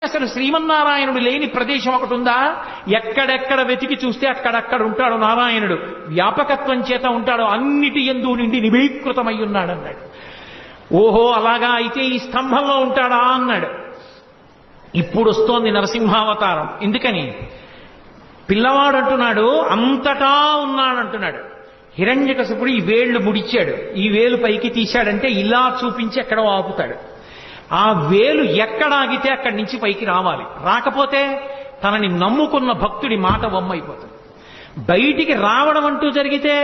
అసలు శ్రీమన్నారాయణుడు లేని ప్రదేశం ఒకటి ఉందా? ఎక్కడెక్కడ వెతికి చూస్తే అక్కడక్కడ ఉంటాడు నారాయణుడు. వ్యాపకత్వం చేత ఉంటాడు, అన్నిటి యందు నిండి నిబీకృతమై ఉన్నాడు అన్నాడు. ఓహో అలాగా, అయితే ఈ స్తంభంలో ఉంటాడా అన్నాడు. ఇప్పుడు వస్తోంది నరసింహావతారం. ఎందుకని? పిల్లవాడు అంటున్నాడు అంతటా ఉన్నాడంటున్నాడు. హిరణ్యకశిపుడు ఈ వేళ్లు ముడిచాడు, ఈ వేలు పైకి తీశాడంటే ఇలా చూపించి ఎక్కడో ఆపుతాడు. ఆ వేలు ఎక్కడ ఆగితే అక్కడి నుంచి పైకి రావాలి. రాకపోతే తనని నమ్ముకున్న భక్తుడి మాట వమ్మైపోతుంది. బయటికి రావడం అంటూ జరిగితే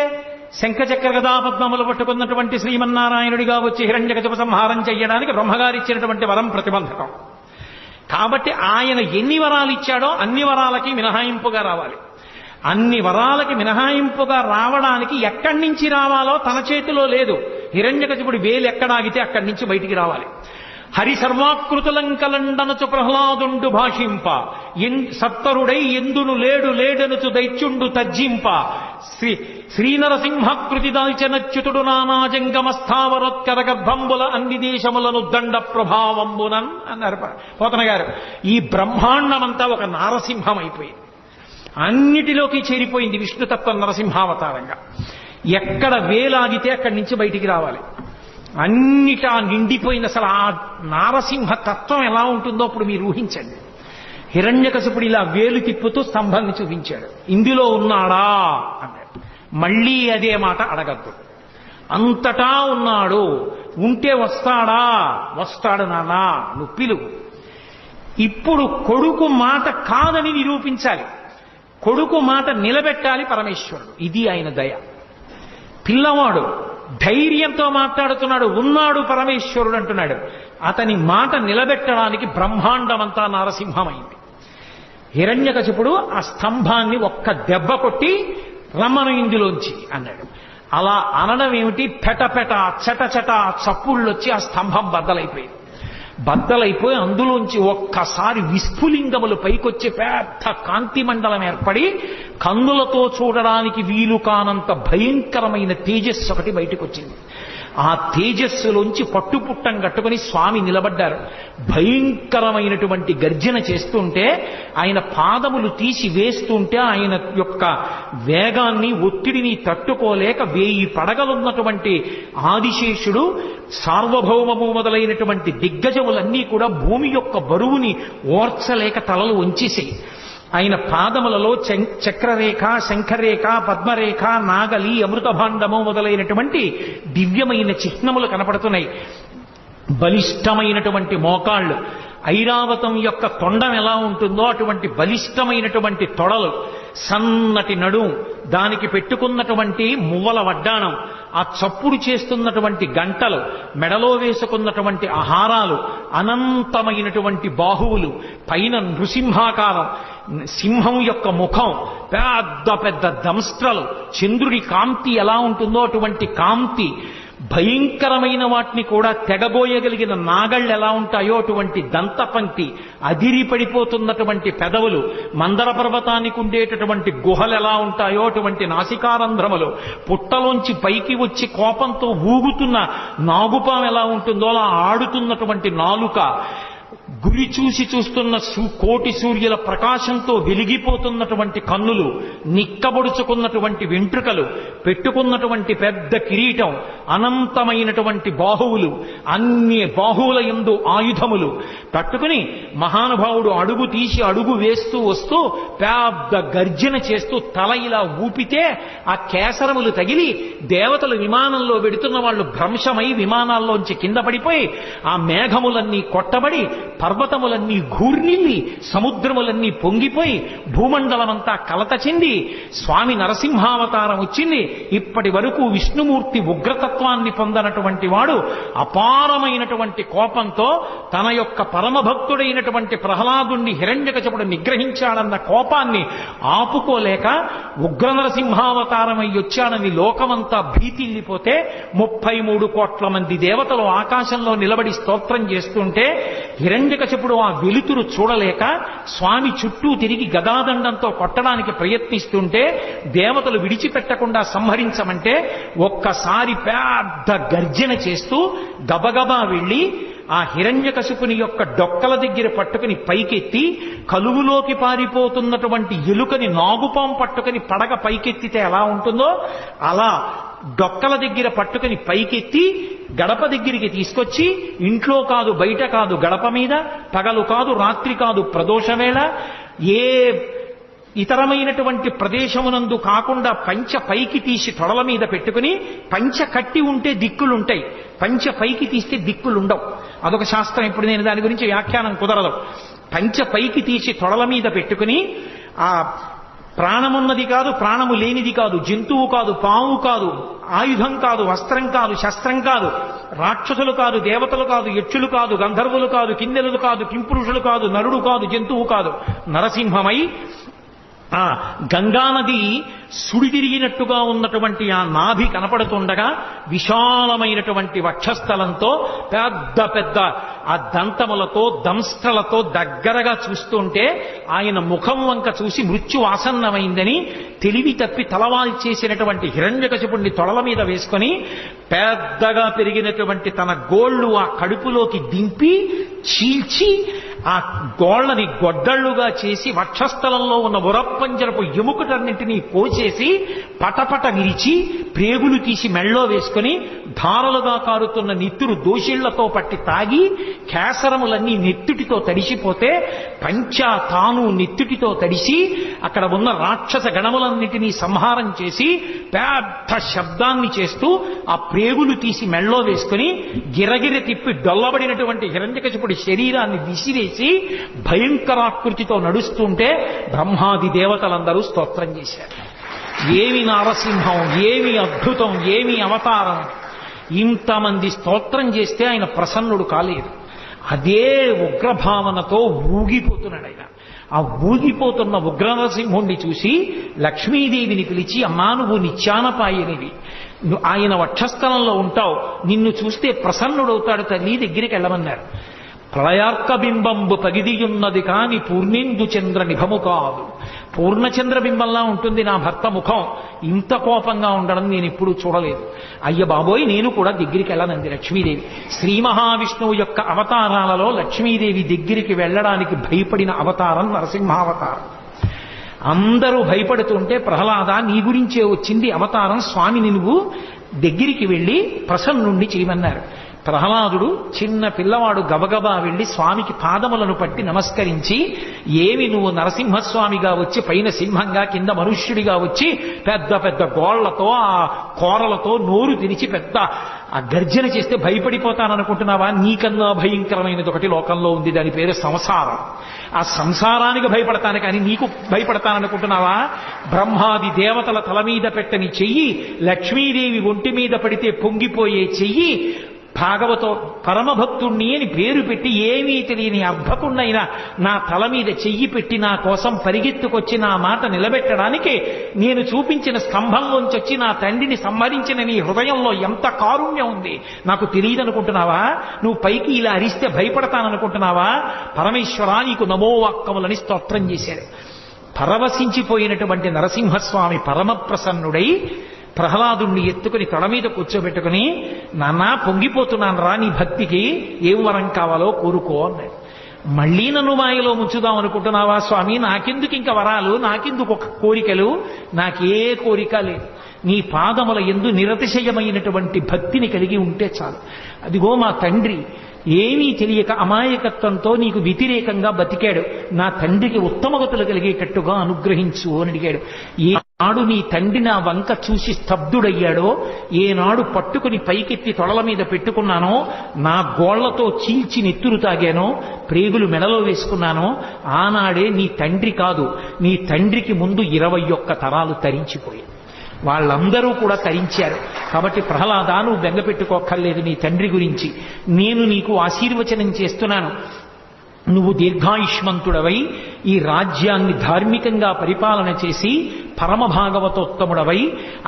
శంఖచక్ర గదాపద్మములు పట్టుకున్నటువంటి శ్రీమన్నారాయణుడిగా వచ్చి హిరణ్యకశిప సంహారం చెయ్యడానికి బ్రహ్మగారు ఇచ్చినటువంటి వరం ప్రతిబంధకం. కాబట్టి ఆయన ఎన్ని వరాలు ఇచ్చాడో అన్ని వరాలకి మినహాయింపుగా రావాలి. అన్ని వరాలకి మినహాయింపుగా రావడానికి ఎక్కడి నుంచి రావాలో తన చేతిలో లేదు. హిరణ్యకశిపుడి వేలు ఎక్కడాగితే అక్కడి నుంచి బయటికి రావాలి. హరి సర్వాకృతులంకలండనచు ప్రహ్లాదుండు భాషింప, సత్తరుడై ఎందును లేడు లేడనుచు దైత్యుండు తర్జింప, శ్రీనరసింహకృతి దాల్చనచ్యుతుడు నానాజంగమస్థావరోత్కర గర్భంబుల అన్ని దేశములను దండ ప్రభావంబునన్ అన్నారు పోతన గారు. ఈ బ్రహ్మాండమంతా ఒక నారసింహం అయిపోయింది, అన్నిటిలోకి చేరిపోయింది విష్ణుతత్వం నరసింహావతారంగా. ఎక్కడ వేలాగితే అక్కడి నుంచి బయటికి రావాలి. అన్నిటా నిండిపోయింది. అసలు ఆ నారసింహ తత్వం ఎలా ఉంటుందో అప్పుడు మీరు ఊహించండి. హిరణ్యకశిపుడు ఇలా వేలు తిప్పుతూ స్తంభాన్ని చూపించాడు. ఇందులో ఉన్నాడా అన్నాడు. మళ్ళీ అదే మాట అడగద్దు. అంతటా ఉన్నాడు, ఉంటే వస్తాడా? వస్తాడు నాన్నా, నువ్వు పిలువు. ఇప్పుడు కొడుకు మాట కాదని నిరూపించాలి, కొడుకు మాట నిలబెట్టాలి పరమేశ్వరుడు. ఇది ఆయన దయ. పిల్లవాడు ధైర్యంతో మాట్లాడుతున్నాడు, ఉన్నాడు పరమేశ్వరుడు అంటున్నాడు. అతని మాట నిలబెట్టడానికి బ్రహ్మాండమంతా నారసింహమైంది. హిరణ్యకశిపుడు ఆ స్తంభాన్ని ఒక్క దెబ్బ కొట్టి రమ్మను ఇందులోంచి అన్నాడు. అలా అనడం ఏమిటి? పెటపెట చటచట చప్పుళ్ళొచ్చి ఆ స్తంభం బద్దలైపోయింది. బద్దలైపోయి అందులోంచి ఒక్కసారి విస్ఫులింగములు పైకొచ్చి పెద్ద కాంతి మండలం ఏర్పడి కన్నులతో చూడడానికి వీలు కానంత భయంకరమైన తేజస్సు ఒకటి బయటకు వచ్చింది. ఆ తేజస్సులోంచి పట్టుపుట్టం కట్టుకుని స్వామి నిలబడ్డారు. భయంకరమైనటువంటి గర్జన చేస్తుంటే ఆయన పాదములు తీసి వేస్తుంటే ఆయన యొక్క వేగాన్ని ఒత్తిడిని తట్టుకోలేక 1000 పడగలున్నటువంటి ఆదిశేషుడు సార్వభౌమము మొదలైనటువంటి దిగ్గజములన్నీ కూడా భూమి యొక్క బరువుని ఓర్చలేక తలలు వంచేసాయి. ఆయన పాదములలో చక్రరేఖ, శంఖరేఖ, పద్మరేఖ, నాగలి, అమృతభాండము మొదలైనటువంటి దివ్యమైన చిహ్నములు కనపడుతున్నాయి. బలిష్టమైనటువంటి మోకాళ్ళు, ఐరావతం యొక్క తొండం ఎలా ఉంటుందో అటువంటి బలిష్టమైనటువంటి తొడలు, సన్నటి నడుం, దానికి పెట్టుకున్నటువంటి మువ్వల వడ్డాణం, ఆ చప్పుడు చేస్తున్నటువంటి గంటలు, మెడలో వేసుకున్నటువంటి ఆహారాలు, అనంతమైనటువంటి బాహువులు, పైన నృసింహాకారం, సింహం యొక్క ముఖం, పెద్ద పెద్ద దంస్ట్రలు, చంద్రుడి కాంతి ఎలా ఉంటుందో అటువంటి కాంతి, భయంకరమైన వాటిని కూడా తెగబోయగలిగిన నాగళ్ళు ఎలా ఉంటాయో అటువంటి దంతపంక్తి, అదిరి పడిపోతున్నటువంటి పెదవులు, మందర పర్వతానికి ఉండేటటువంటి గుహలు ఎలా ఉంటాయో అటువంటి నాసికారంధ్రములు, పుట్టలోంచి పైకి వచ్చి కోపంతో ఊగుతున్న నాగుపాం ఎలా ఉంటుందో అలా ఆడుతున్నటువంటి నాలుక, గురి చూసి చూస్తున్న కోటి సూర్యుల ప్రకాశంతో వెలిగిపోతున్నటువంటి కన్నులు, నిక్కబొడుచుకున్నటువంటి వెంట్రుకలు, పెట్టుకున్నటువంటి పెద్ద కిరీటం, అనంతమైనటువంటి బాహువులు, అన్ని బాహువుల యందు ఆయుధములు పట్టుకుని మహానుభావుడు అడుగు తీసి అడుగు వేస్తూ వస్తూ పెద్ద గర్జన చేస్తూ తల ఇలా ఊపితే ఆ కేసరములు తగిలి దేవతలు విమానంలో వెడుతున్న వాళ్ళు భ్రంశమై విమానాల్లోంచి కింద పడిపోయి ఆ మేఘములన్నీ కొట్టబడి పర్వతములన్నీ ఘూర్నిల్లి సముద్రములన్నీ పొంగిపోయి భూమండలమంతా కలత చెంది స్వామి నరసింహావతారం వచ్చింది. ఇప్పటి వరకు విష్ణుమూర్తి ఉగ్రతత్వాన్ని పొందనటువంటి వాడు అపారమైనటువంటి కోపంతో తన యొక్క పరమభక్తుడైనటువంటి ప్రహ్లాదుణ్ణి హిరణ్యకశిపుడు నిగ్రహించాడన్న కోపాన్ని ఆపుకోలేక ఉగ్ర నరసింహావతారమై వచ్చాడని లోకమంతా భీతిల్లిపోతే 33 కోట్ల మంది దేవతలు ఆకాశంలో నిలబడి స్తోత్రం చేస్తుంటే హిరణ్యకశిపుడు ఆ వెలుతురు చూడలేక స్వామి చుట్టూ తిరిగి గదాదండంతో కొట్టడానికి ప్రయత్నిస్తుంటే దేవతలు విడిచిపెట్టకుండా సంహరించమంటే ఒక్కసారి పెద్ద గర్జన చేస్తూ గబగబా వెళ్ళి ఆ హిరణ్యకశిపుని యొక్క డొక్కల దగ్గర పట్టుకుని పైకెత్తి కలుగులోకి పారిపోతున్నటువంటి ఎలుకని నాగుపాం పట్టుకుని పడగ పైకెత్తితే ఎలా ఉంటుందో అలా డొక్కల దగ్గర పట్టుకుని పైకెత్తి గడప దగ్గరికి తీసుకొచ్చి ఇంట్లో కాదు బయట కాదు గడప మీద పగలు కాదు రాత్రి కాదు ప్రదోషవేళ ఏ ఇతరమైనటువంటి ప్రదేశమునందు కాకుండా పంచ పైకి తీసి తొడల మీద పెట్టుకుని పంచ కట్టి ఉంటే దిక్కులుంటాయి, పంచ పైకి తీస్తే దిక్కులుండవు. అదొక శాస్త్రం. ఇప్పుడు నేను దాని గురించి వ్యాఖ్యానం కుదరదు. పంచ పైకి తీసి తొడల మీద పెట్టుకుని ఆ ప్రాణమున్నది కాదు ప్రాణము లేనిది కాదు, జంతువు కాదు పాము కాదు, ఆయుధం కాదు వస్త్రం కాదు శస్త్రం కాదు, రాక్షసులు కాదు దేవతలు కాదు యక్షులు కాదు గంధర్వులు కాదు కిన్నెరులు కాదు కింపురుషులు కాదు నరుడు కాదు జంతువు కాదు, నరసింహమై ఆ గంగానది సుడి తిరిగినట్టుగా ఉన్నటువంటి ఆ నాభి కనపడుతుండగా విశాలమైనటువంటి వక్షస్థలంతో పెద్ద పెద్ద ఆ దంతములతో దంస్ట్రలతో దగ్గరగా చూస్తుంటే ఆయన ముఖం వంక చూసి మృత్యు ఆసన్నమైందని తెలివి తప్పి తలవాల్ చేసినటువంటి హిరణ్యకశిపుణ్ణి తొడల మీద వేసుకొని పెద్దగా పెరిగినటువంటి తన గోళ్లు ఆ కడుపులోకి దింపి చీల్చి ఆ గోళ్లని గొడ్డళ్లుగా చేసి వక్షస్థలంలో ఉన్న ఉరప్పంజరపు ఎముకటన్నింటినీ పోచేసి పటపట విరిచి ప్రేగులు తీసి మెళ్ళో వేసుకుని ధారలుగా కారుతున్న నెత్తురు దోషిళ్లతో పట్టి తాగి కేసరములన్నీ నెత్తుటితో తడిసిపోతే పంచా తాను నెత్తుటితో తడిసి అక్కడ ఉన్న రాక్షస గణములన్నిటినీ సంహారం చేసి పెద్ద శబ్దాన్ని చేస్తూ ఆ ప్రేగులు తీసి మెళ్ళో వేసుకుని గిరగిర తిప్పి డొల్లబడినటువంటి హిరణ్యకశిపుడి శరీరాన్ని విసిరేసి భయంకరాకృతితో నడుస్తుంటే బ్రహ్మాది దేవతలందరూ స్తోత్రం చేశారు. ఏమి నరసింహం, ఏమి అద్భుతం, ఏమి అవతారం! ఇంతమంది స్తోత్రం చేస్తే ఆయన ప్రసన్నుడు కాలేదు. అదే ఉగ్రభావనతో ఊగిపోతున్నాడు ఆయన. ఆ ఊగిపోతున్న ఉగ్రనరసింహుణ్ణి చూసి లక్ష్మీదేవిని పిలిచి, అమ్మా నువ్వు నిత్యానపాయనివి, ఆయన వక్షస్థలంలో ఉంటావు, నిన్ను చూస్తే ప్రసన్నుడవుతాడు తల్లి, దగ్గరికి వెళ్ళమన్నారు. ప్రళయార్క బింబంబు పగిదియున్నది కాని పూర్ణేందు చంద్ర నిభము కాదు. పూర్ణచంద్ర బింబంలా ఉంటుంది నా భర్త ముఖం, ఇంత కోపంగా ఉండడం నేను ఎప్పుడూ చూడలేదు. అయ్య బాబోయ్, నేను కూడా దగ్గరికి వెళ్ళనంది లక్ష్మీదేవి. శ్రీ మహావిష్ణువు యొక్క అవతారాలలో లక్ష్మీదేవి దగ్గరికి వెళ్ళడానికి భయపడిన అవతారం నరసింహావతారం. అందరూ భయపడుతుంటే ప్రహ్లాద నీ గురించే వచ్చింది అవతారం, స్వామిని నువ్వు దగ్గరికి వెళ్ళి ప్రసన్నుణ్ణి చేయమన్నారు. ప్రహ్లాదుడు చిన్న పిల్లవాడు గబగబా వెళ్లి స్వామికి పాదములను పట్టి నమస్కరించి, ఏమి నువ్వు నరసింహస్వామిగా వచ్చి పైన సింహంగా కింద మనుష్యుడిగా వచ్చి పెద్ద పెద్ద గోళ్లతో ఆ కోరలతో నోరు తెరిచి పెద్ద ఆ గర్జన చేస్తే భయపడిపోతాననుకుంటున్నావా? నీకన్నా భయంకరమైనది ఒకటి లోకంలో ఉంది, దాని పేరు సంసారం. ఆ సంసారానికి భయపడతాను కానీ నీకు భయపడతాననుకుంటున్నావా? బ్రహ్మాది దేవతల తల మీద పెట్టని చెయ్యి, లక్ష్మీదేవి ఒంటి మీద పడితే పొంగిపోయే చెయ్యి, భాగవతో పరమభక్తుణ్ణి అని పేరు పెట్టి ఏమీ తెలియని అర్భకుణ్ణైనా నా తల మీద చెయ్యి పెట్టి నా కోసం పరిగెత్తుకొచ్చి నా మాట నిలబెట్టడానికి నేను చూపించిన స్తంభంలోంచి వచ్చి నా తండ్రిని సంహరించిన నీ హృదయంలో ఎంత కారుణ్యం ఉంది నాకు తెలియదనుకుంటున్నావా? నువ్వు పైకి ఇలా అరిస్తే భయపడతాననుకుంటున్నావా? పరమేశ్వరా నీకు నమోవాక్కములని స్తోత్రం చేశారు. పరవశించిపోయినటువంటి నరసింహస్వామి పరమప్రసన్నుడై ప్రహ్లాదుణ్ణి ఎత్తుకుని తొడ మీద కూర్చోబెట్టుకుని, నాన్నా పొంగిపోతున్నాను రా నీ భక్తికి, ఏం వరం కావాలో కోరుకో అన్నాడు. మళ్లీ నన్ను మాయలో ముంచుదాం అనుకుంటున్నావా స్వామి? నాకెందుకు ఇంకా వరాలు, నాకెందుకు ఒక కోరికలు, నాకే కోరిక లేదు. నీ పాదముల యందు నిరతిశయమైనటువంటి భక్తిని కలిగి ఉంటే చాలు. అదిగో మా తండ్రి ఏమీ తెలియక అమాయకత్వంతో నీకు వ్యతిరేకంగా బతికాడు, నా తండ్రికి ఉత్తమగతులు కలిగేటట్టుగా అనుగ్రహించు అని అడిగాడు. ఏనాడు నీ తండ్రి నా వంక చూసి స్తబ్దుడయ్యాడో, ఏనాడు పట్టుకుని పైకెత్తి తొడల మీద పెట్టుకున్నానో, నా గోళ్లతో చీల్చి నెత్తురు తాగానో, ప్రేగులు మెడలో వేసుకున్నానో, ఆనాడే నీ తండ్రి కాదు, నీ తండ్రికి ముందు 21 తరాలు తరించిపోయాయి. వాళ్ళందరూ కూడా తరించారు. కాబట్టి ప్రహ్లాద నువ్వు బెంగపెట్టుకోక్కర్లేదు నీ తండ్రి గురించి. నేను నీకు ఆశీర్వచనం చేస్తున్నాను. నువ్వు దీర్ఘాయుష్మంతుడవై ఈ రాజ్యాన్ని ధార్మికంగా పరిపాలన చేసి పరమభాగవతోత్తముడవై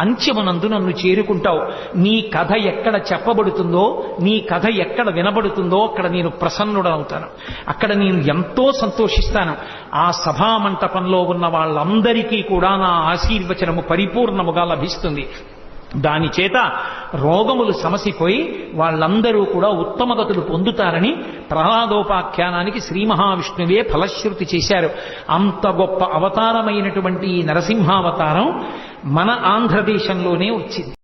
అంత్యమునందు నన్ను చేరుకుంటావు. నీ కథ ఎక్కడ చెప్పబడుతుందో, నీ కథ ఎక్కడ వినబడుతుందో అక్కడ నేను ప్రసన్నుడవుతాను, అక్కడ నేను ఎంతో సంతోషిస్తాను. ఆ సభామంటపంలో ఉన్న వాళ్ళందరికీ కూడా నా ఆశీర్వచనము పరిపూర్ణముగా లభిస్తుంది. దాని చేత రోగములు సమసిపోయి వాళ్ళందరూ కూడా ఉత్తమ గతులు పొందుతారని ప్రహ్లాదోపాఖ్యానానికి శ్రీ మహావిష్ణువే ఫలశ్రుతి చేశారు. అంత గొప్ప అవతారమైనటువంటి ఈ నరసింహావతారం మన ఆంధ్రదేశంలోనే వచ్చింది.